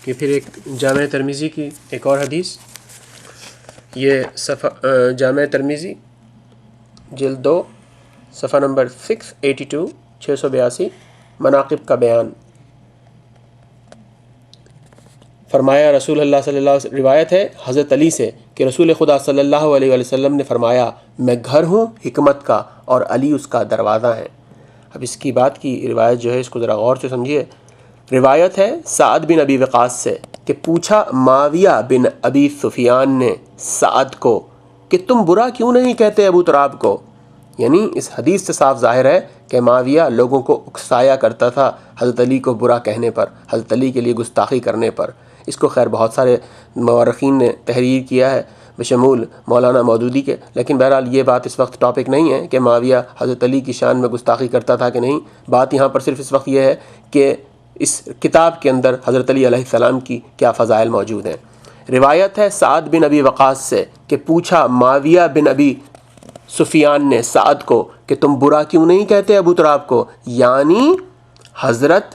کہ پھر ایک جامع ترمذی کی ایک اور حدیث، یہ جامع ترمذی جلد 2 صفحہ نمبر 682 682 مناقب کا بیان۔ فرمایا رسول اللہ صلی اللہ علیہ وسلم، روایت ہے حضرت علی سے کہ رسول خدا صلی اللہ علیہ وآلہ وسلم نے فرمایا، میں گھر ہوں حکمت کا اور علی اس کا دروازہ ہے۔ اب اس کی بات کی روایت جو ہے اس کو ذرا غور سے سمجھیے۔ روایت ہے سعد بن ابی وقاص سے کہ پوچھا معاویہ بن ابی سفیان نے سعد کو کہ تم برا کیوں نہیں کہتے ابو تراب کو؟ یعنی اس حدیث سے صاف ظاہر ہے کہ معاویہ لوگوں کو اکسایا کرتا تھا حضرت علی کو برا کہنے پر، حضرت علی کے لیے گستاخی کرنے پر۔ اس کو خیر بہت سارے مورخین نے تحریر کیا ہے بشمول مولانا مودودی کے، لیکن بہرحال یہ بات اس وقت ٹاپک نہیں ہے کہ معاویہ حضرت علی کی شان میں گستاخی کرتا تھا کہ نہیں۔ بات یہاں پر صرف اس وقت یہ ہے کہ اس کتاب کے اندر حضرت علی علیہ السلام کی کیا فضائل موجود ہیں۔ روایت ہے سعد بن ابی وقاص سے کہ پوچھا معاویہ بن ابی سفیان نے سعد کو کہ تم برا کیوں نہیں کہتے ابو تراب کو، یعنی حضرت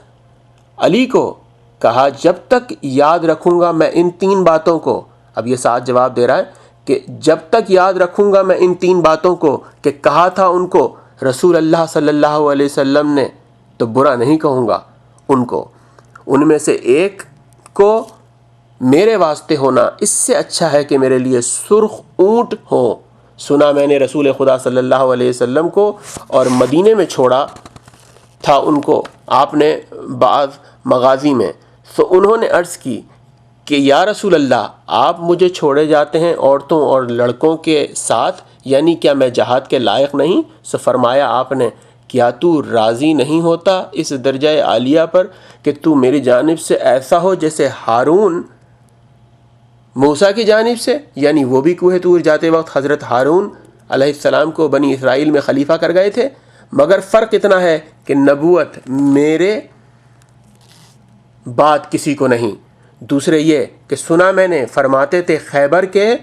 علی کو۔ کہا جب تک یاد رکھوں گا میں ان 3 باتوں کو۔ اب یہ سعد جواب دے رہا ہے کہ جب تک یاد رکھوں گا میں ان 3 باتوں کو کہ کہا تھا ان کو رسول اللہ صلی اللہ علیہ وسلم نے، تو برا نہیں کہوں گا ان کو۔ ان میں سے ایک کو میرے واسطے ہونا اس سے اچھا ہے کہ میرے لیے سرخ اونٹ ہو۔ سنا میں نے رسول خدا صلی اللہ علیہ وسلم کو اور مدینے میں چھوڑا تھا ان کو آپ نے بعض مغازی میں، تو انہوں نے عرض کی کہ یا رسول اللہ، آپ مجھے چھوڑے جاتے ہیں عورتوں اور لڑکوں کے ساتھ، یعنی کیا میں جہاد کے لائق نہیں؟ سو فرمایا آپ نے، کیا تو راضی نہیں ہوتا اس درجہ عالیہ پر کہ تو میری جانب سے ایسا ہو جیسے ہارون موسیٰ کی جانب سے؟ یعنی وہ بھی کوہ طور جاتے وقت حضرت ہارون علیہ السلام کو بنی اسرائیل میں خلیفہ کر گئے تھے، مگر فرق اتنا ہے کہ نبوت میرے بعد کسی کو نہیں۔ دوسرے یہ کہ سنا میں نے فرماتے تھے خیبر کے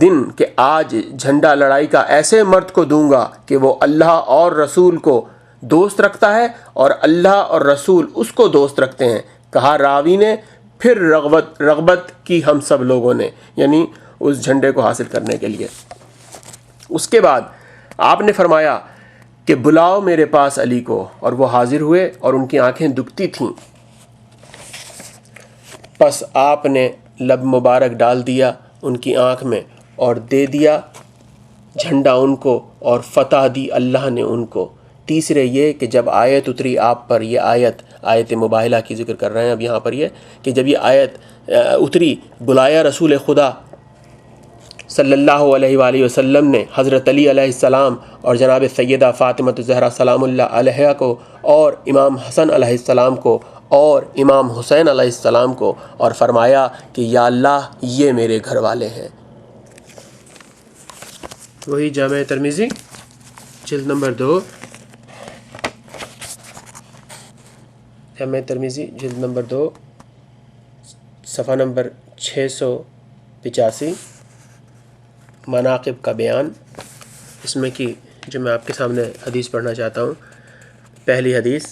دن کہ آج جھنڈا لڑائی کا ایسے مرد کو دوں گا کہ وہ اللہ اور رسول کو دوست رکھتا ہے اور اللہ اور رسول اس کو دوست رکھتے ہیں۔ کہا راوی نے پھر رغبت کی ہم سب لوگوں نے، یعنی اس جھنڈے کو حاصل کرنے کے لیے۔ اس کے بعد آپ نے فرمایا کہ بلاؤ میرے پاس علی کو، اور وہ حاضر ہوئے اور ان کی آنکھیں دکھتی تھیں۔ پس آپ نے لب مبارک ڈال دیا ان کی آنکھ میں اور دے دیا جھنڈا ان کو، اور فتح دی اللہ نے ان کو۔ تیسرے یہ کہ جب آیت اتری آپ پر، یہ آیت مباہلہ کی ذکر کر رہے ہیں اب یہاں پر، یہ کہ جب یہ آیت اتری، بلایا رسول خدا صلی اللہ علیہ وآلہ وسلم نے حضرت علی علیہ السلام اور جناب سیدہ فاطمہ الزہرا سلام اللہ علیہا کو، اور امام حسن علیہ السلام کو، اور امام حسین علیہ السلام کو، اور فرمایا کہ یا اللہ یہ میرے گھر والے ہیں۔ وہی جامع ترمذی جلد نمبر 2، جامع ترمذی جلد نمبر 2 صفحہ نمبر 685 مناقب کا بیان۔ اس میں کی جو میں آپ کے سامنے حدیث پڑھنا چاہتا ہوں، پہلی حدیث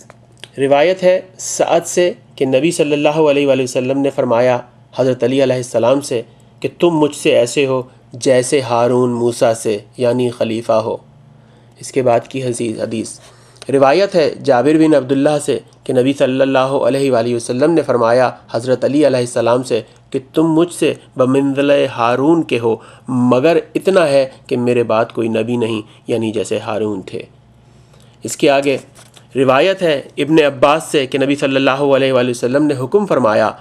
روایت ہے سعد سے کہ نبی صلی اللہ علیہ وآلہ وسلم نے فرمایا حضرت علی علیہ السلام سے کہ تم مجھ سے ایسے ہو جیسے ہارون موسیٰ سے، یعنی خلیفہ ہو۔ اس کے بعد کی حدیث روایت ہے جابر بن عبداللہ سے کہ نبی صلی اللہ علیہ وآلہ وسلم نے فرمایا حضرت علی علیہ السلام سے کہ تم مجھ سے بمنزلہ ہارون کے ہو، مگر اتنا ہے کہ میرے بعد کوئی نبی نہیں، یعنی جیسے ہارون تھے۔ اس کے آگے روایت ہے ابن عباس سے کہ نبی صلی اللہ علیہ وآلہ وسلم نے حکم فرمایا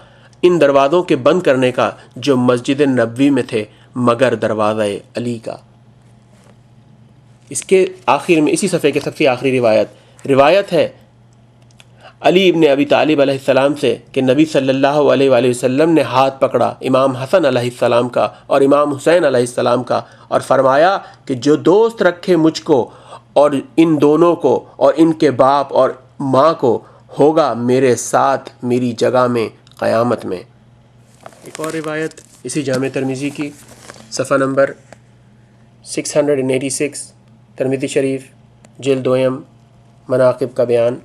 ان دروازوں کے بند کرنے کا جو مسجد نبوی میں تھے، مگر دروازہ علی کا۔ اس کے آخر میں اسی صفحے کے سب سے آخری روایت ہے علی ابن ابی طالب علیہ السلام سے کہ نبی صلی اللہ علیہ وآلہ وسلم نے ہاتھ پکڑا امام حسن علیہ السلام کا اور امام حسین علیہ السلام کا، اور فرمایا کہ جو دوست رکھے مجھ کو اور ان دونوں کو اور ان کے باپ اور ماں کو، ہوگا میرے ساتھ میری جگہ میں قیامت میں۔ ایک اور روایت اسی جامع ترمذی کی صفحہ نمبر 686 ترمذی شریف جلد 2 مناقب کا بیان۔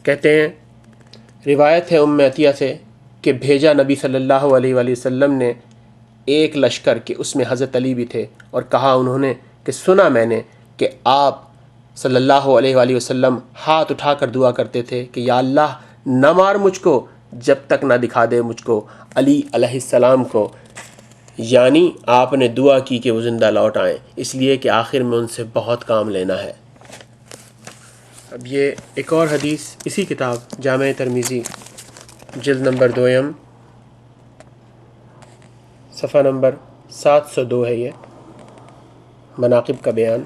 کہتے ہیں روایت ہے ام عطیہ سے کہ بھیجا نبی صلی اللہ علیہ وآلہ وسلم نے ایک لشکر کہ اس میں حضرت علی بھی تھے، اور کہا انہوں نے کہ سنا میں نے کہ آپ صلی اللہ علیہ وآلہ وسلم ہاتھ اٹھا کر دعا کرتے تھے کہ یا اللہ نہ مار مجھ کو جب تک نہ دکھا دے مجھ کو علی علیہ السلام کو، یعنی آپ نے دعا کی کہ وہ زندہ لوٹ آئیں، اس لیے کہ آخر میں ان سے بہت کام لینا ہے۔ اب یہ ایک اور حدیث اسی کتاب جامع ترمذی جلد نمبر 2 صفحہ نمبر 702 ہے، یہ مناقب کا بیان۔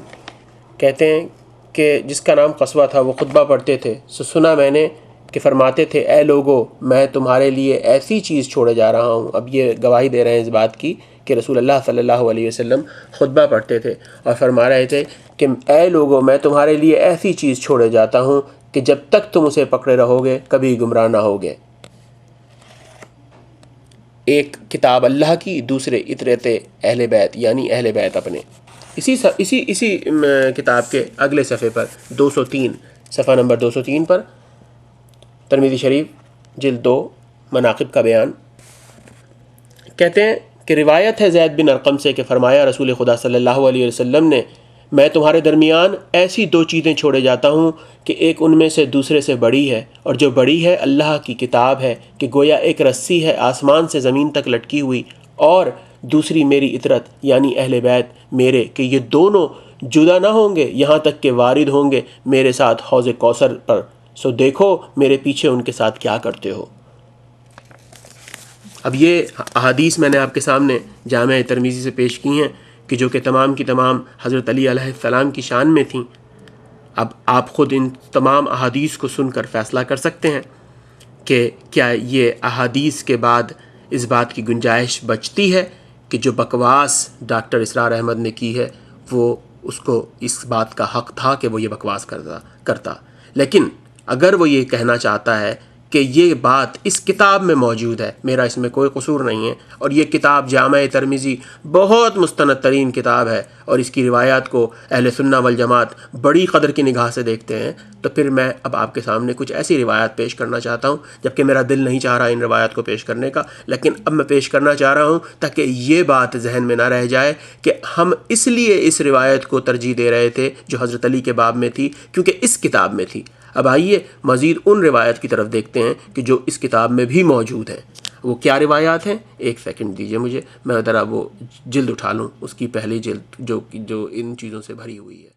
کہتے ہیں کہ جس کا نام قصوہ تھا وہ خطبہ پڑھتے تھے، سنا میں نے کہ فرماتے تھے اے لوگو میں تمہارے لیے ایسی چیز چھوڑے جا رہا ہوں۔ اب یہ گواہی دے رہے ہیں اس بات کی کہ رسول اللہ صلی اللہ علیہ وسلم خطبہ پڑھتے تھے اور فرما رہے تھے کہ اے لوگو میں تمہارے لیے ایسی چیز چھوڑے جاتا ہوں کہ جب تک تم اسے پکڑے رہو گے کبھی گمراہ نہ ہوگے۔ ایک کتاب اللہ کی، دوسرے اطرت اہل بیت یعنی اہل بیت اپنے۔ اسی کتاب کے اگلے صفحے پر 203 صفحہ نمبر 203 پر ترمذی شریف جلد 2 مناقب کا بیان۔ کہتے ہیں کہ روایت ہے زید بن ارقم سے کہ فرمایا رسول خدا صلی اللہ علیہ وسلم نے میں تمہارے درمیان ایسی 2 چیزیں چھوڑے جاتا ہوں کہ ایک ان میں سے دوسرے سے بڑی ہے، اور جو بڑی ہے اللہ کی کتاب ہے کہ گویا ایک رسی ہے آسمان سے زمین تک لٹکی ہوئی، اور دوسری میری اطرت یعنی اہل بیت میرے کہ یہ دونوں جدا نہ ہوں گے یہاں تک کہ وارد ہوں گے میرے ساتھ حوض کوثر پر، سو دیکھو میرے پیچھے ان کے ساتھ کیا کرتے ہو۔ اب یہ احادیث میں نے آپ کے سامنے جامع ترمذی سے پیش کی ہیں کہ جو کہ تمام کی تمام حضرت علی علیہ السلام کی شان میں تھیں۔ اب آپ خود ان تمام احادیث کو سن کر فیصلہ کر سکتے ہیں کہ کیا یہ احادیث کے بعد اس بات کی گنجائش بچتی ہے کہ جو بکواس ڈاکٹر اسرار احمد نے کی ہے وہ اس کو اس بات کا حق تھا کہ وہ یہ بکواس کرتا، لیکن اگر وہ یہ کہنا چاہتا ہے کہ یہ بات اس کتاب میں موجود ہے، میرا اس میں کوئی قصور نہیں ہے، اور یہ کتاب جامع ترمذی بہت مستند ترین کتاب ہے اور اس کی روایات کو اہل سنہ والجماعت بڑی قدر کی نگاہ سے دیکھتے ہیں، تو پھر میں اب آپ کے سامنے کچھ ایسی روایات پیش کرنا چاہتا ہوں، جبکہ میرا دل نہیں چاہ رہا ان روایات کو پیش کرنے کا، لیکن اب میں پیش کرنا چاہ رہا ہوں تاکہ یہ بات ذہن میں نہ رہ جائے کہ ہم اس لیے اس روایت کو ترجیح دے رہے تھے جو حضرت علی کے باب میں تھی کیونکہ اس کتاب میں تھی۔ اب آئیے مزید ان روایت کی طرف دیکھتے ہیں کہ جو اس کتاب میں بھی موجود ہیں۔ وہ کیا روایات ہیں؟ ایک سیکنڈ دیجئے مجھے، میں ذرا وہ جلد اٹھا لوں، اس کی پہلی جلد جو ان چیزوں سے بھری ہوئی ہے۔